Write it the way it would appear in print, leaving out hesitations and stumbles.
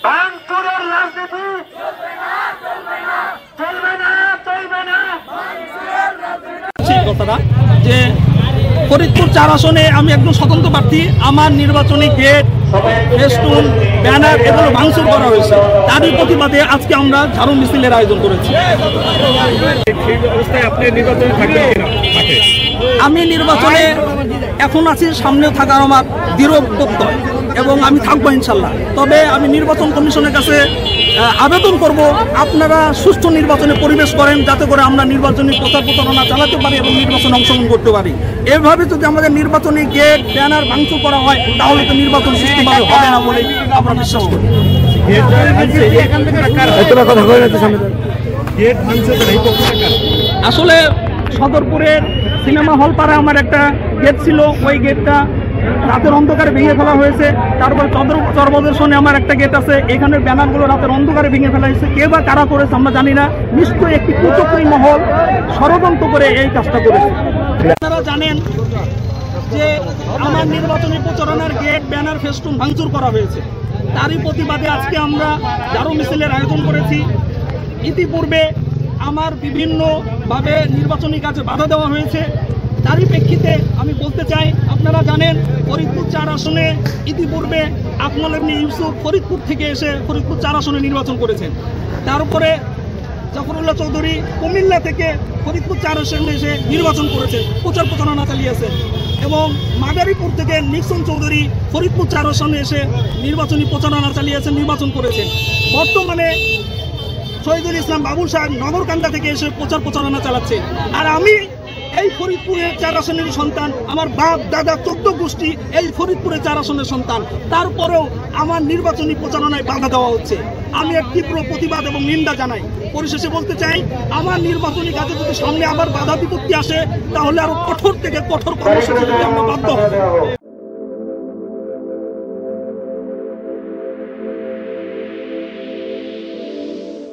ভাঙচুরের রাজনীতি চলবে না, চলবে না। কথাটা যে ফরিদপুর 4 আসনে আমি একজন স্বতন্ত্র প্রার্থী, আমার নির্বাচনী গেট, ফেস্টুন, ব্যানার এগুলো ভাঙচুর করা হয়েছে। তারই প্রতিবাদে আজকে আমরা ঝাড়ু মিছিলের আয়োজন করেছি। আমি নির্বাচনে এখন আছি, সামনে থাকার আমার দৃঢ় প্রত্যয় এবং আমি থাকবো ইনশাল্লাহ। তবে আমি নির্বাচন কমিশনের কাছে আবেদন করব, আপনারা সুষ্ঠু নির্বাচনে পরিবেশ করেন, যাতে করে আমরা নির্বাচনী প্রচার প্রচারণা চালাতে পারি এবং নির্বাচনে অংশগ্রহণ করতে পারি। এভাবে যদি আমাদের নির্বাচনী গেট, ব্যানার ভাঙচুর করা হয়, তাহলে তো নির্বাচন সুষ্ঠুভাবে হবে না বলে আমরা বিশ্বাস করি। আসলে সদরপুরের সিনেমা হল পাড়ায় আমার একটা গেট ছিল, ওই গেটটা রাতের অন্ধকারে ভেঙে ফেলা হয়েছে। তারপরে চরবদর্শনে আমার একটা গেট আছে, এখানের ব্যানারগুলো রাতের অন্ধকারে ভেঙে ফেলা হয়েছে। কে বা কারা করেছে আমরা জানি না, নিশ্চয়ই একটি কুচক্রী মহল ষড়যন্ত্র করে এই কাজটা করেছে। আপনারা জানেন যে আমার নির্বাচনী প্রচারণার গেট, ব্যানার, ফেস্টুন ভাঙচুর করা হয়েছে। তারই প্রতিবাদে আজকে আমরা ঝাড়ু মিছিলের আয়োজন করেছি। ইতিপূর্বে আমার বিভিন্নভাবে নির্বাচনী কাজে বাধা দেওয়া হয়েছে। তারই প্রেক্ষিতে আমি বলতে চাই, আপনারা জানেন ফরিদপুর 4 আসনে ইতিপূর্বে আকমল ইবনে ইউসুফ ফরিদপুর থেকে এসে ফরিদপুর 4 আসনে নির্বাচন করেছেন। তারপরে জাফরুল্লাহ চৌধুরী কুমিল্লা থেকে ফরিদপুর 4 আসনে এসে নির্বাচন করেছেন, প্রচার প্রচারণা চালিয়েছেন। এবং মাদারীপুর থেকে নিক্সন চৌধুরী ফরিদপুর 4 আসনে এসে নির্বাচনী প্রচারণা চালিয়েছেন, নির্বাচন করেছেন। বর্তমানে শহীদুল ইসলাম বাবুল সাহেব নগরকান্দা থেকে এসে প্রচার প্রচারণা চালাচ্ছে। আর আমি এই ফরিদপুরের 4 আসনের সন্তান, আমার বাপ দাদা 14 গোষ্ঠী এই ফরিদপুরের 4 আসনের সন্তান। তারপরেও আমার নির্বাচনী প্রচারণায় বাধা দেওয়া হচ্ছে। আমি এক তীব্র প্রতিবাদ এবং নিন্দা জানাই। পরিশেষে বলতে চাই, আমার নির্বাচনী কাজে যদি সামনে আবার বাধা বিপত্তি আসে, তাহলে আরো কঠোর থেকে কঠোর কর্মসূচি আমরা বাধ্য হব।